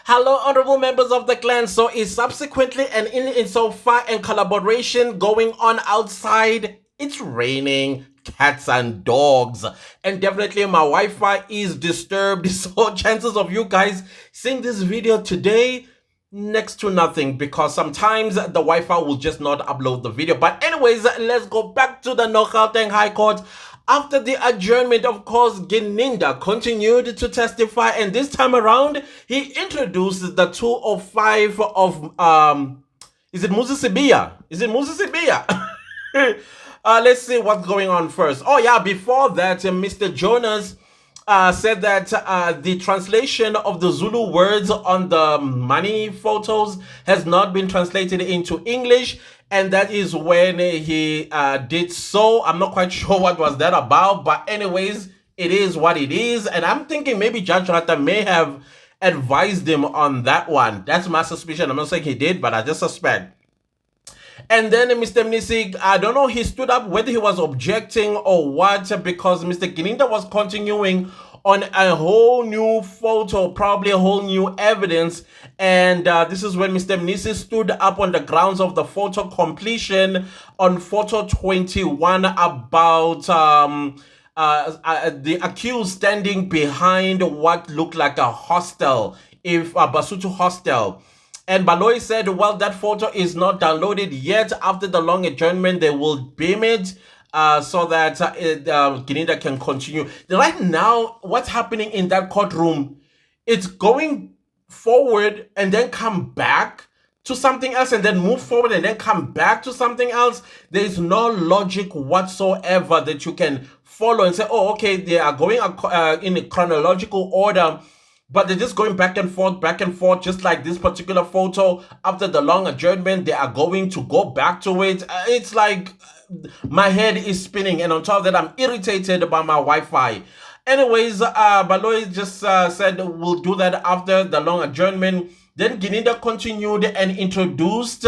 Hello, honorable members of the clan. So is subsequently and in so far and collaboration going on outside? It's raining cats and dogs, and definitely my Wi-Fi is disturbed. So chances of you guys seeing this video today, next to nothing, because sometimes the Wi-Fi will just not upload the video. But anyways, let's go back to the Gauteng High Court. After the adjournment, of course, Gininda continued to testify, and this time around, he introduced the 205 of is it Muzi Sibiya? Is it Muzi Sibiya? Let's see what's going on first. Oh yeah, before that, Mr. Jonas said that the translation of the Zulu words on the money photos has not been translated into English, and that is when he did so. I'm not quite sure what was that about, but anyways, it is what it is, and I'm thinking maybe Judge Rata may have advised him on that one. That's my suspicion. I'm not saying he did, but I just suspect. And then Mr. Mnisig, I don't know, he stood up whether he was objecting or what, because Mr. Gininda was continuing on a whole new photo, probably a whole new evidence. And this is when Mr. Mnisig stood up on the grounds of the photo completion on photo 21 about the accused standing behind what looked like a hostel, if Basutu hostel. And Baloy said, well, that photo is not downloaded yet. After the long adjournment, they will beam it so that Gininda can continue. Right now, what's happening in that courtroom, it's going forward and then come back to something else and then move forward and then come back to something else. There is no logic whatsoever that you can follow and say, oh, okay, they are going in a chronological order, but they're just going back and forth, just like this particular photo. After the long adjournment, they are going to go back to it. It's like my head is spinning, and on top of that, I'm irritated by my Wi-Fi. Anyways, Baloy just said we'll do that after the long adjournment. Then Gininda continued and introduced,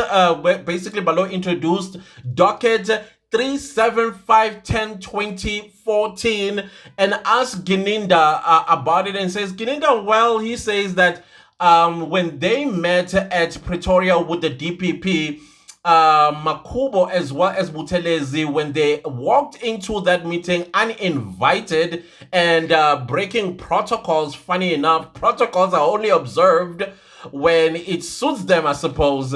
basically Baloy introduced Docket 375-10-2014 and asked Gininda about it, and says, Gininda, well, he says that when they met at Pretoria with the DPP, Makubo as well as Buthelezi, when they walked into that meeting uninvited and breaking protocols, funny enough, protocols are only observed when it suits them, I suppose.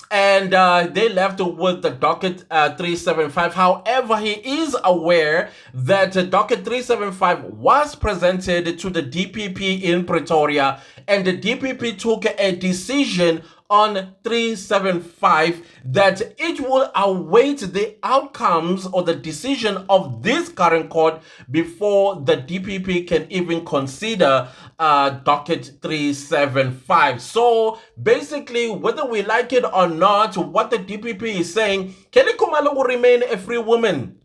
And they left with the Docket 375. However, he is aware that Docket 375 was presented to the DPP in Pretoria, and the DPP took a decision on 375 that it will await the outcomes or the decision of this current court before the DPP can even consider Docket 375. So basically, whether we like it or not, what the DPP is saying, Kelly Khumalo will remain a free woman.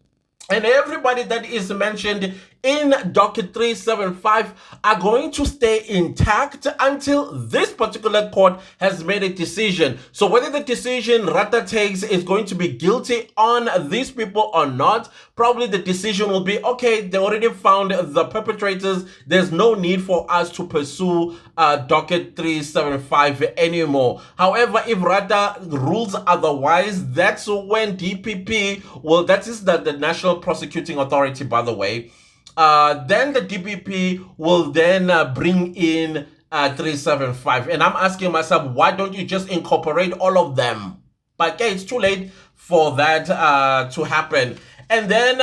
And everybody that is mentioned in Docket 375 are going to stay intact until this particular court has made a decision. So whether the decision Rata takes is going to be guilty on these people or not, probably the decision will be, okay, they already found the perpetrators. There's no need for us to pursue Docket 375 anymore. However, if Rata rules otherwise, that's when DPP, well, that is the National Prosecuting Authority, by the way, then the DPP will then bring in 375. And I'm asking myself, why don't you just incorporate all of them? But okay, it's too late for that to happen. And then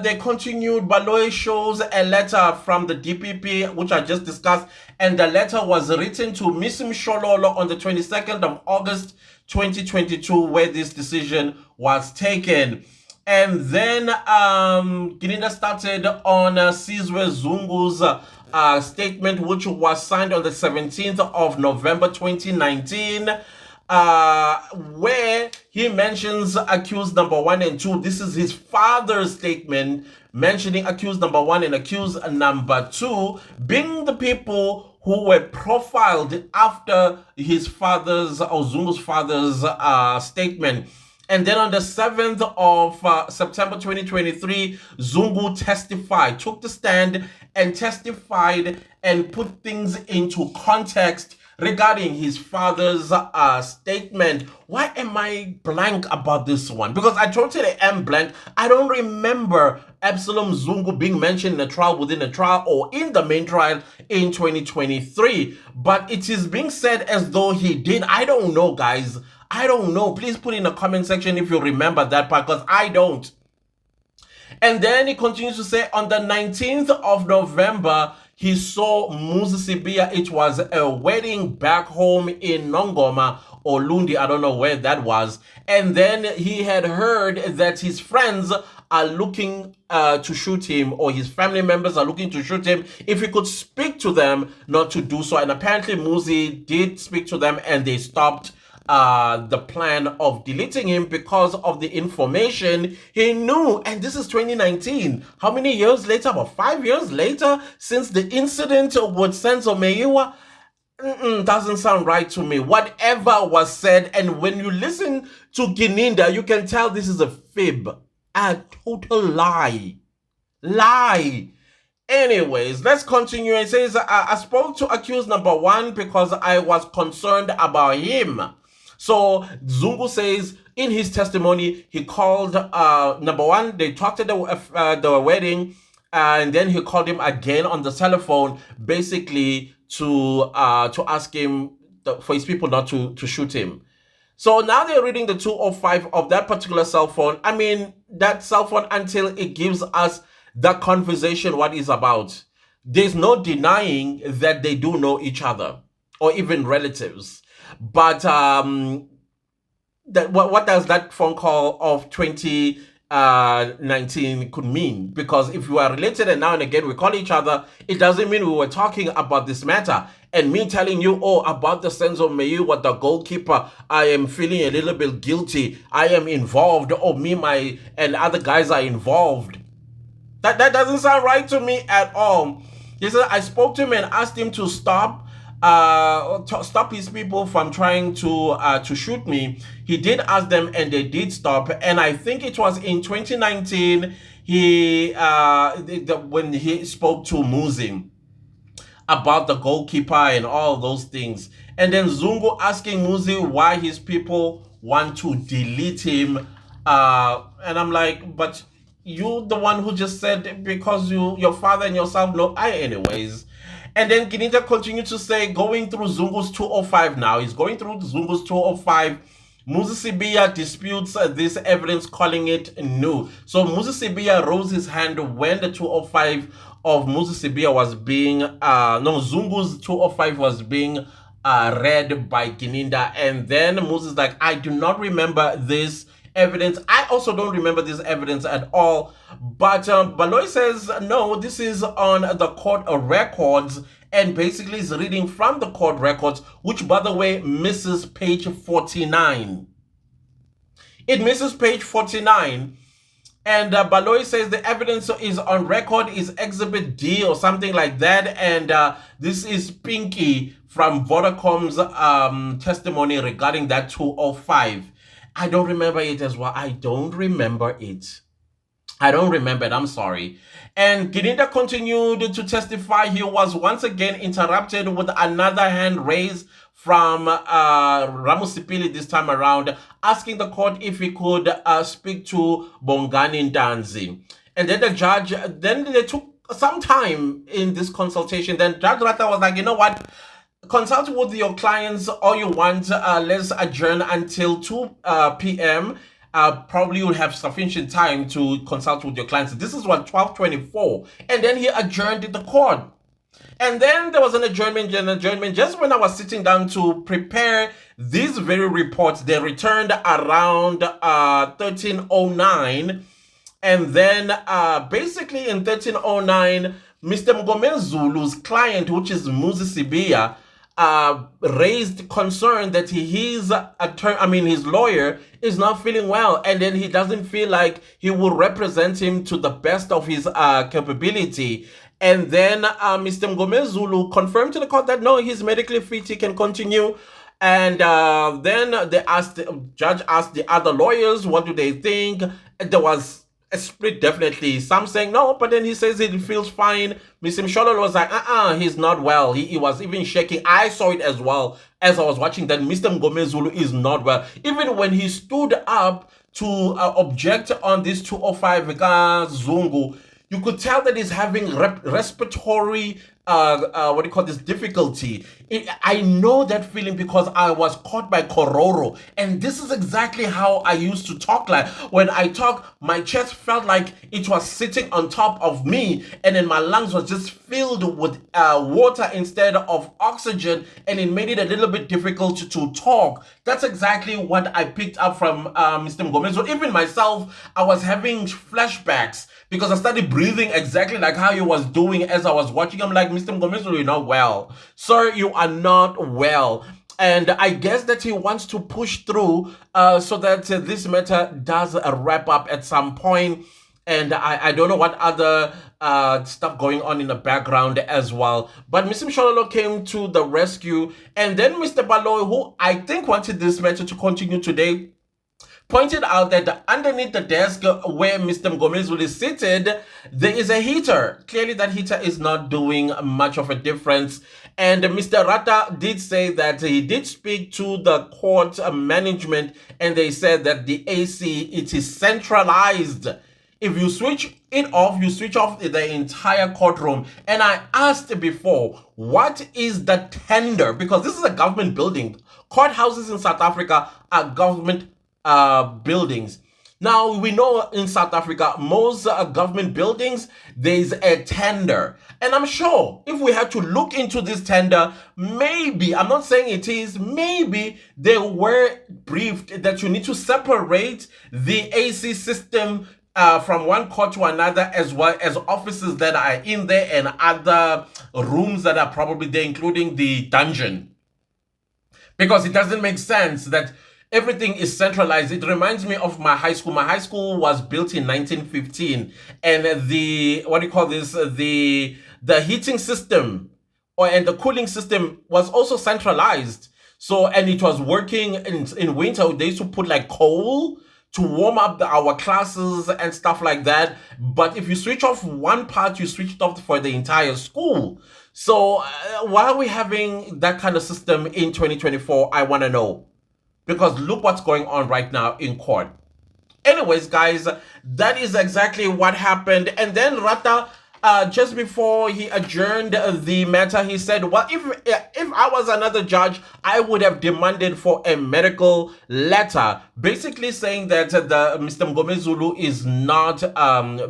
they continued. Baloy shows a letter from the DPP, which I just discussed, and the letter was written to Miss Mshololo on the 22nd of August 2022, where this decision was taken. And then Gininda started on Sizwe Zungu's statement, which was signed on the 17th of November 2019, where he mentions accused number 1 and 2. This is his father's statement mentioning accused number 1 and accused number 2 being the people who were profiled after his father's or Zungu's father's statement. And then on the 7th of September 2023, Zungu took the stand and testified and put things into context regarding his father's statement. Why am I blank about this one? Because I totally am blank. I don't remember Absalom Zungu being mentioned in a trial, within a trial, or in the main trial in 2023. But it is being said as though he did. I don't know, guys. I don't know. Please put in the comment section if you remember that part, because I don't. And then he continues to say, on the 19th of November, he saw Muzi Sibiya. It was a wedding back home in Nongoma or Lundi. I don't know where that was. And then he had heard that his friends are looking to shoot him, or his family members are looking to shoot him. If he could speak to them, not to do so. And apparently Muzi did speak to them, and they stopped the plan of deleting him because of the information he knew. And this is 2019. How many years later? About 5 years later since the incident with Senzo Meiwa? Doesn't sound right to me. Whatever was said, and when you listen to Gininda, you can tell this is a fib, a total lie. Anyways, let's continue. It says, I spoke to accused number 1 because I was concerned about him. So Zungu says in his testimony, he called number 1. They talked at the wedding, and then he called him again on the telephone, basically to ask him for his people not to shoot him. So now they're reading the 205 of that particular cell phone. I mean, that cell phone, until it gives us the conversation what is about. There's no denying that they do know each other, or even relatives. But what does that phone call of 2019 could mean? Because if we are related and now and again we call each other, it doesn't mean we were talking about this matter. And me telling you, oh, about the Senzo Meiwa, the goalkeeper, I am feeling a little bit guilty, I am involved, or me, and other guys are involved. That doesn't sound right to me at all. He said, I spoke to him and asked him to stop his people from trying to shoot me. He did ask them, and they did stop. And I think it was in 2019 when he spoke to Muzi about the goalkeeper and all those things. And then Zungu asking Muzi why his people want to delete him. And I'm like, but you the one who just said because your father and yourself know. Anyways. And then Gininda continued to say, going through Zungu's 205 now. He's going through Zungu's 205. Muzi Sibiya disputes this evidence, calling it new. So Muzi Sibiya rose his hand when the 205 of Muzi Sibiya was being, Zungu's 205 was being read by Gininda. And then Muzi's like, I do not remember this evidence. I also don't remember this evidence at all. But Baloy says, no, this is on the court records, and basically is reading from the court records, which, by the way, misses page 49. It misses page 49. And Baloy says the evidence is on record, is Exhibit D or something like that. And this is Pinky from Vodacom's testimony regarding that 205. I don't remember it as well. I don't remember it. I'm sorry. And Gininda continued to testify. He was once again interrupted with another hand raised from Ramusipili this time around, asking the court if he could speak to Bongani Ndanzi. And then the judge, then they took some time in this consultation. Then Judge Rata was like, you know what? Consult with your clients all you want. Let's adjourn until 2 p.m. Probably you'll have sufficient time to consult with your clients. This is what, 12:24. And then he adjourned the court. And then there was an adjournment. Just when I was sitting down to prepare these very reports, they returned around 13:09. And then basically in 13:09, Mr. Mgome Zulu's client, which is Muzi Sibiya, raised concern that his lawyer is not feeling well, and then he doesn't feel like he will represent him to the best of his capability. And then Mr. Mgome Zulu confirmed to the court that no, he's medically fit, he can continue. And then the judge asked the other lawyers, what do they think? There was A split, definitely. Some saying no, but then he says it feels fine. Mr. Mshololo was like, he's not well. He was even shaking. I saw it as well as I was watching that Mr. Ngomezulu is not well. Even when he stood up to object on this 205 Zungu, you could tell that he's having respiratory what do you call this, difficulty. I know that feeling because I was caught by Kororo, and this is exactly how I used to talk. Like when I talk, my chest felt like it was sitting on top of me, and then my lungs was just filled with water instead of oxygen, and it made it a little bit difficult to talk. That's exactly what I picked up from Mr. Ngomez. So even myself, I was having flashbacks because I started breathing exactly like how he was doing as I was watching. I'm like, Mr. Ngomez, you're not well. Sir, you are not well. And I guess that he wants to push through so that this matter does wrap up at some point. And I don't know what other stuff going on in the background as well. But Mr. Mshololo came to the rescue. And then Mr. Baloy, who I think wanted this matter to continue today, pointed out that underneath the desk where Mr. Mgomezulu is seated, there is a heater. Clearly, that heater is not doing much of a difference. And Mr. Rata did say that he did speak to the court management, and they said that the AC, it is centralized. If you switch it off, you switch off the entire courtroom. And I asked before, what is the tender? Because this is a government building. Courthouses in South Africa are government buildings. Now, we know in South Africa, most government buildings, there's a tender. And I'm sure if we had to look into this tender, maybe, I'm not saying it is, maybe they were briefed that you need to separate the AC system from one court to another, as well as offices that are in there and other rooms that are probably there, including the dungeon. Because it doesn't make sense that everything is centralized. It reminds me of my high school. My high school was built in 1915, and the what do you call this? The heating system and the cooling system was also centralized. So, and it was working in winter. They used to put like coal to warm up our classes and stuff like that. But if you switch off one part, you switch it off for the entire school. So why are we having that kind of system in 2024? I want to know. Because look what's going on right now in court. Anyways, guys, that is exactly what happened. And then Rata, just before he adjourned the matter, he said, well, if I was another judge, I would have demanded for a medical letter, basically saying that Mr. Mgomezulu is not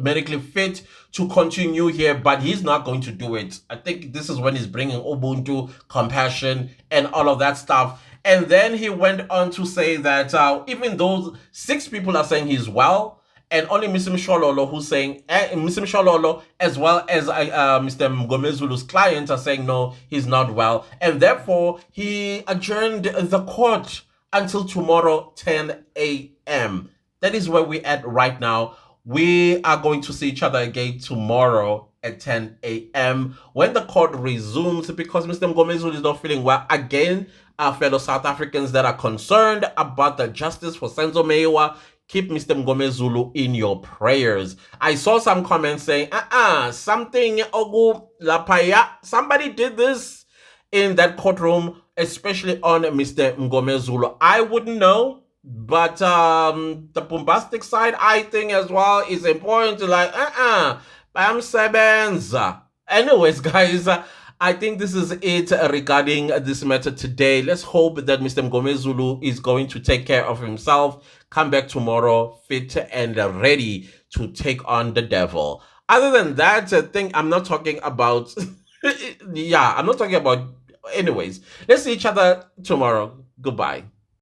medically fit to continue here, but he's not going to do it. I think this is when he's bringing Ubuntu, compassion, and all of that stuff. And then he went on to say that even though 6 people are saying he's well, and only Mr. Mshololo who's saying, Mr. Mshololo as well as Mr. Mgomezulu's client are saying no, he's not well. And therefore, he adjourned the court until tomorrow, 10 a.m. That is where we're at right now. We are going to see each other again tomorrow at 10 a.m. when the court resumes, because Mr. Mgomezulu is not feeling well again. Our fellow South Africans that are concerned about the justice for Senzo Meyiwa, keep Mr. Mgomezulu in your prayers. I saw some comments saying, something ogu lapaya. Somebody did this in that courtroom, especially on Mr. Mgomezulu. I wouldn't know, but the bombastic side, I think as well, is important to like, Bam Sebenza. Anyways, guys, I think this is it regarding this matter today. Let's hope that Mr. Mgomezulu is going to take care of himself, come back tomorrow fit and ready to take on the devil. Other than that, I think I'm not talking about, yeah, I'm not talking about, anyways. Let's see each other tomorrow. Goodbye.